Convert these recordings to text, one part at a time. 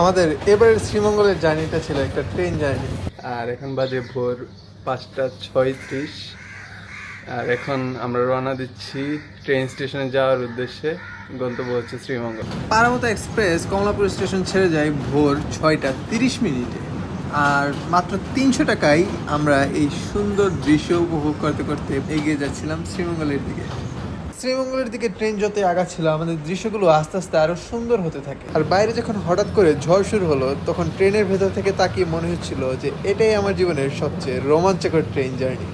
আমাদের এবারের শ্রীমঙ্গলের জার্নিটা ছিল একটা ট্রেন জার্নি। আর এখন বাজে ভোর 5:36। আর এখন আমরা রওনা দিচ্ছি ট্রেন স্টেশনে যাওয়ার উদ্দেশ্যে। গন্তব্য হচ্ছে শ্রীমঙ্গল। পারামতা এক্সপ্রেস কমলাপুর স্টেশন ছেড়ে যায় ভোর 6:30 আর মাত্র 300 টাকায় আমরা এই সুন্দর দৃশ্য উপভোগ করতে করতে এগিয়ে যাচ্ছিলাম শ্রীমঙ্গলের দিকে। শ্রীমঙ্গলের দিকে ট্রেন যত আগাচ্ছিল আমাদের দৃশ্যগুলো আস্তে আস্তে আরো সুন্দর হতে থাকে। আর বাইরে যখন হঠাৎ করে ঝড় শুরু হলো তখন ট্রেনের ভেতর থেকে তাকিয়ে মনে হচ্ছিল যে এটাই আমার জীবনের সবচেয়ে রোমাঞ্চকর ট্রেন জার্নি।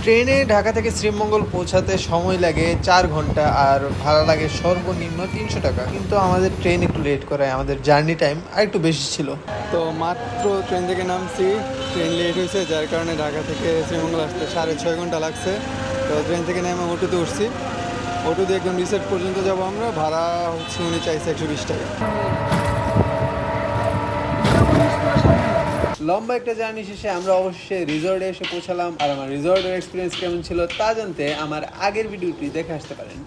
ট্রেনে ঢাকা থেকে শ্রীমঙ্গল পৌঁছাতে সময় লাগে 4 ঘন্টা আর ভাড়া লাগে সর্বনিম্ন 300 টাকা। কিন্তু আমাদের ট্রেন একটু লেট করায় আমাদের জার্নি টাইম আর একটু বেশি ছিল। তো মাত্র ট্রেন থেকে নামছি, ট্রেন লেট হয়েছে যার কারণে ঢাকা থেকে শ্রীমঙ্গল আসতে 6.5 ঘন্টা লাগছে। তো ট্রেন থেকে নেমে অটোতে উঠছি, অটো দিয়ে একদম রিসেট পর্যন্ত যাব আমরা। ভাড়া হচ্ছে উনি চাইছে 120 টাকা। লম্বা একটা জার্নি শেষে আমরা অবশ্যই রিসর্টে এসে পৌঁছালাম। আর আমার রিসর্টের এক্সপিরিয়েন্স কেমন ছিল তা জানতে আমার আগের ভিডিওটি দেখে আসতে পারেন।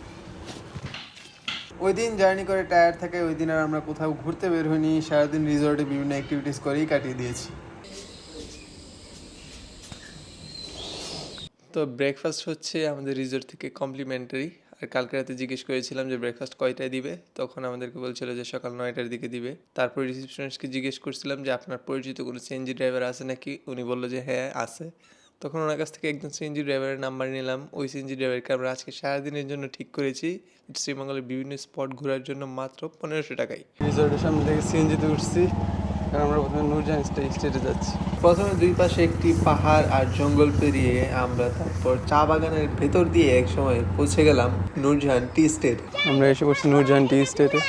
ওই দিন জার্নি করে টায়ার্ড থাকে, ওই দিন আর আমরা কোথাও ঘুরতে বের হইনি। সারাদিন রিসর্টে বিভিন্ন অ্যাক্টিভিটিস করেই কাটিয়ে দিয়েছি। তো ব্রেকফাস্ট হচ্ছে আমাদের রিসর্ট থেকে কমপ্লিমেন্টারি। আর কালকে রাতে জিজ্ঞেস করেছিলাম যে ব্রেকফাস্ট কয়টায় দিবে, তখন আমাদেরকে বলছিল যে সকাল 9টার দিকে দিবে। তারপর রিসেপশনিস্টকে জিজ্ঞেস করছিলাম যে আপনার পরিচিত কোনো সিএনজি ড্রাইভার আছে নাকি। উনি বললো যে হ্যাঁ আছে। তখন ওনার কাছ থেকে একজন সিএনজি ড্রাইভারের নাম্বার নিলাম। ওই সিএনজি ড্রাইভারকে আমরা আজকে সারাদিনের জন্য ঠিক করেছি শ্রীমঙ্গলের বিভিন্ন স্পট ঘোরার জন্য মাত্র 1500 টাকায়। রিসর্টের সামনে থেকে সিএনজিতে উঠছি, কারণ আমরা প্রথমে নূরজাহান স্টেটে যাচ্ছি। প্রথমে দুই পাশে একটি পাহাড় আর জঙ্গল পেরিয়ে আমরা তারপর চা বাগানের ভেতর দিয়ে এক সময় পৌঁছে গেলাম নূরজাহান টি স্টেট। আমরা এসে পড়ছি নূরজাহান টি স্টেটে,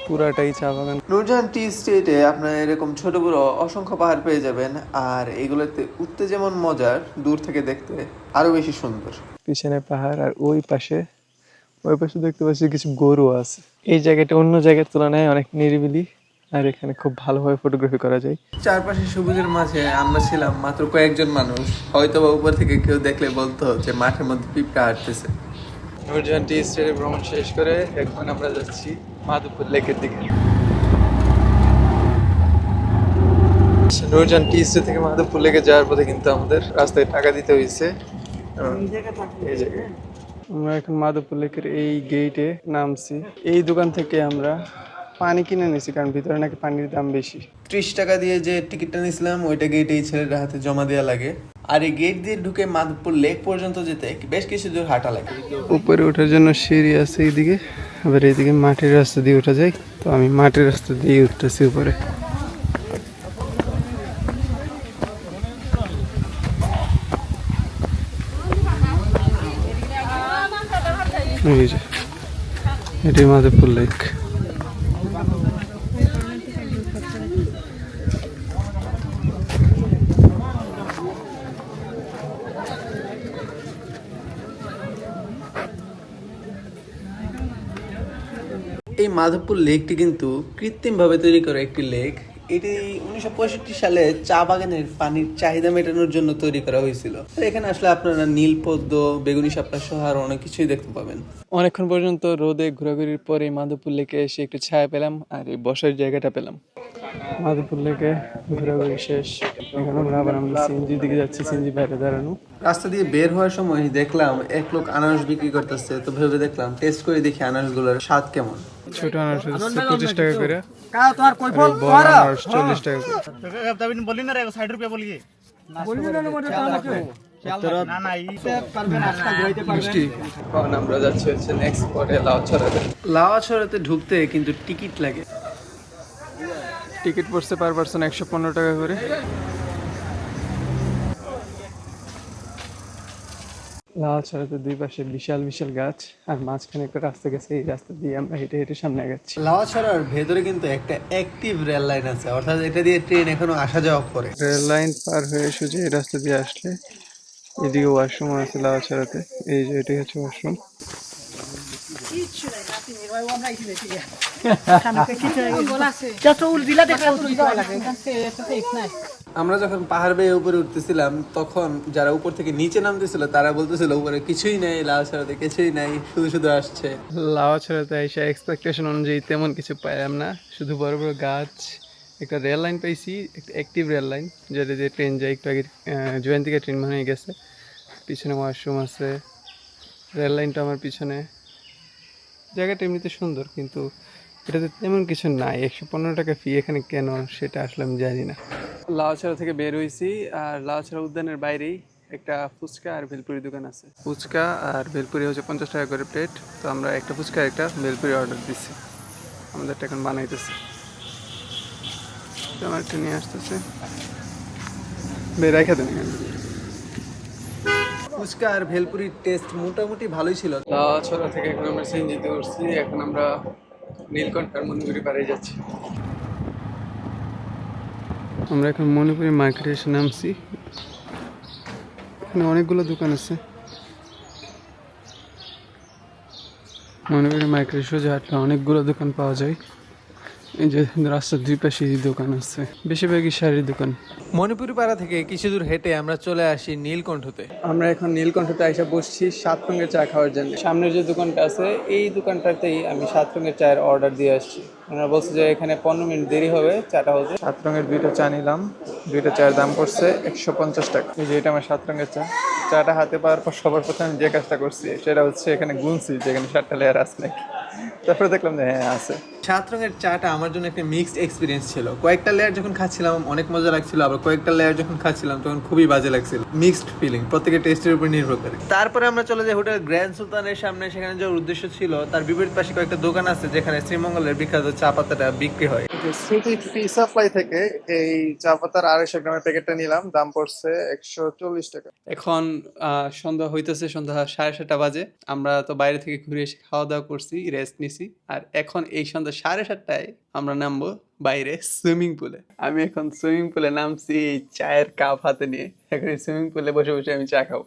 পুরাটাই চা বাগান। নূরজাহান টি স্টেটে আপনার এরকম ছোট বড় অসংখ্য পাহাড় পেয়ে যাবেন। আর এগুলোতে উঠতে যেমন মজার, দূর থেকে দেখতে আরো বেশি সুন্দর। পিছনে পাহাড় আর ওই পাশে দেখতে পাচ্ছি কিছু গরু আছে। এই জায়গাটা অন্য জায়গার তুলনায় অনেক নিরিবিলি আর এখানে খুব ভালোভাবে ফটোগ্রাফি করা যায়। চারপাশে সবুজের মাঝে আমরা ছিলাম মাত্র কয়েকজন মানুষ। হয়তো বা উপর থেকে কেউ দেখলে বলতো যে মাঠের মধ্যে পিঁপড়া হাঁটতেছে। নূরজাহান টি স্টেটে ভ্রমণ শেষ করে এখন আমরা যাচ্ছি মাধবপুর লেকের দিকে। নূরজাহান টি স্টেট থেকে মাধবপুর লেকে যাওয়ার পথে কিন্তু আমাদের রাস্তায় টাকা দিতে হয়েছে। এই জায়গায় আমরা এখন মাধবপুর লেকের এই গেটে নামছি। এই দোকান থেকে আমরা পানি কিনে নিয়েছি, কারণ ভিতরে নাকি পানির দাম বেশি। 30 টাকা দিয়ে যে টিকিটটা নিয়েছিলাম ওইটা গেটে এই ছেলের হাতে জমা দেওয়া লাগে। আর এই গেট দিয়ে ঢুকে মাধবপুর লেক পর্যন্ত যেতে বেশ কিছু দূর হাঁটা লাগে। উপরে ওঠার জন্য সিঁড়ি আছে এইদিকে, আবার এইদিকে মাটির রাস্তা দিয়ে ওঠা যায়। তো আমি মাটির রাস্তা দিয়ে উঠতেছি উপরে। এটাই মাধবপুর লেক। এই মাধবপুর লেকটি কিন্তু কৃত্রিমভাবে তৈরি করা একটি লেক। এটি 1965 সালে চা বাগানের পানির চাহিদা মেটানোর জন্য তৈরি করা হয়েছিল। এখানে আসলে আপনারা নীল পদ্ম, বেগুনি শাপলা সহ আরো অনেক কিছুই দেখতে পাবেন। অনেকক্ষণ পর্যন্ত রোদে ঘোরাঘুরির পরে মাধবপুর লেকে এসে একটু ছায়া পেলাম আর এই বসার জায়গাটা পেলাম। মাধবপুর লেকে ঘোরাঘুরি শেষ। এখন আমরা সিএনজির দিকে যাচ্ছি, সিএনজি বাইরে দাঁড়ানো। রাস্তা দিয়ে বের হওয়ার সময় দেখলাম এক লোক আনারস বিক্রি করতেছে। তো ভেবে দেখলাম টেস্ট করে দেখি আনারসগুলোর স্বাদ কেমন। ছোট আনারস 25 টাকা করে, বড় আনারস 40 টাকা করে। আমরা যাচ্ছি হচ্ছে নেক্সট স্পটে লাউছড়াতে। লাউছড়াতে ঢুকতে কিন্তু টিকিট লাগে। টিকিট পড়ছে পার পারসন 115 টাকা করে। লাউছড়াতে দুই পাশে বিশাল বিশাল গাছ আর মাঝখানে একটা রাস্তা গেছে। এই রাস্তা দিয়ে আমরা হেঁটে হেঁটে সামনে আগাচ্ছি। লাউছড়ার ভেতরে কিন্তু একটা অ্যাক্টিভ রেল লাইন আছে, অর্থাৎ এটা দিয়ে ট্রেন এখনো আসা যাওয়া করে। রেল লাইন পার হয়ে সোজা এই রাস্তা দিয়ে আসলে এদিকে ওয়াশরুম আছে লাউছড়াতে। এই যে এটাই হচ্ছে ওয়াশরুম। আমরা যখন পাহাড় বেয়ে উপরে উঠতেছিলাম তখন যারা উপর থেকে নিচে নামতেছিল তারা বলতেছিল উপরে কিছুই নেই, লাউ ছাড়াতে কিছুই নাই, শুধু শুধু আসছে। লাউ ছাড়াতে এসে এক্সপেকটেশন অনুযায়ী তেমন কিছু পাইলাম না, শুধু বড় বড় গাছ, একটা রেল লাইন পাইছি, একটা অ্যাক্টিভ রেল লাইন যেটা দিয়ে ট্রেন যায়, একটু আগে জয়ন্তী থেকে ট্রেন মনে হয়ে গেছে, পিছনে ওয়াশরুম আছে, রেল লাইনটা আমার পিছনে। জায়গাটা এমনিতে সুন্দর কিন্তু এটাতে তেমন কিছু নাই। 115 টাকা ফি এখানে কেন সেটা আসলে আমি জানি না। লাউছড়া থেকে বের হয়েছি, আর লাউছড়া উদ্যানের বাইরেই একটা ফুচকা আর ভেলপুরি দোকান আছে। ফুচকা আর ভেলপুরি হচ্ছে 50 টাকা করে প্লেট। তো আমরা একটা ফুচকা একটা ভেলপুরি অর্ডার দিচ্ছি, আমাদেরটা এখন বানাইতেছে। তো আমার একটা নিয়ে আসতেছে, বের রেখে দেন এখানে। ফুচকা আর ভেলপুরির টেস্ট মোটামুটি ভালোই ছিল। লাউছড়া থেকে এখন আমরা সিএনজিতে উঠছি, এখন আমরা নীলকণ্ঠ আর মণিপুরি পাড়ে যাচ্ছি। আমরা এখন মণিপুরি মার্কেটে এসে নামছি। এখানে অনেকগুলো দোকান আছে। মণিপুরি মার্কেটে সোজা হাঁটলে অনেকগুলো দোকান পাওয়া যায়। এই যে রাস্তার দুই পাশে দোকান আছে, বেশিরভাগই শাড়ির দোকান। মণিপুরি পাড়া থেকে কিছু দূর হেঁটে আমরা চলে আসি নীলকণ্ঠতে। আমরা এখন নীলকণ্ঠতে এসে বসছি 7 রঙের চা খাওয়ার জন্য। সামনের যে দোকানটা আছে এই দোকানটাতেই আমি 7 রঙের চায়ের অর্ডার দিয়ে আসছি। ওনারা বলছে যে এখানে 15 মিনিট দেরি হবে চাটা হতে। 7 রঙের 2টা চা নিলাম, 2টা চায়ের দাম পড়ছে 150 টাকা। এই যে এটা আমার 7 রঙের চা। চাটা হাতে পাওয়ার পর সবার প্রথমে আমি যে কাজটা করছি সেটা হচ্ছে এখানে গুনছি যে এখানে 7টা লেয়ার আছে নাকি। তারপরে দেখলাম যে হ্যাঁ আছে। 7 রঙের চাটা আমার জন্য একটা মিক্সড এক্সপিরিয়েন্স ছিল। কয়েকটা লেয়ার যখন খাচ্ছিলাম অনেক মজা লাগছিল, আবার কয়েকটা লেয়ার যখন খাচ্ছিলাম তখন খুবই বাজে লাগছিল। মিক্সড ফিলিং, প্রত্যেকের টেস্টের উপর নির্ভর করে। তারপরে আমরা চলে যাই হোটেল গ্র্যান্ড সুলতানের সামনে। সেখানে যাওয়ার উদ্দেশ্য ছিল তার বিপরীত পাশে কয়েকটা দোকান আছে যেখানে শ্রীমঙ্গলের বিখ্যাত চা পাতাটা বিক্রি হয়। সিটি ফ্রি সাপ্লাই থেকে এই চা পাতার 250 গ্রামের প্যাকেটটা নিলাম, দাম পড়ছে 140 টাকা। এখন সন্ধ্যা হইতেছে, সন্ধ্যা 7:30 বাজে। আমরা তো বাইরে থেকে ঘুরে এসে খাওয়া দাওয়া করছি, রেস্ট নিছি, আর এখন এই সন্ধ্যা 7:30টায় আমরা নামবো বাইরে সুইমিং পুলে। আমি এখন সুইমিং পুলে নামছি এই চায়ের কাপ হাতে নিয়ে। এখন সুইমিং পুলে বসে বসে আমি চা খাবো।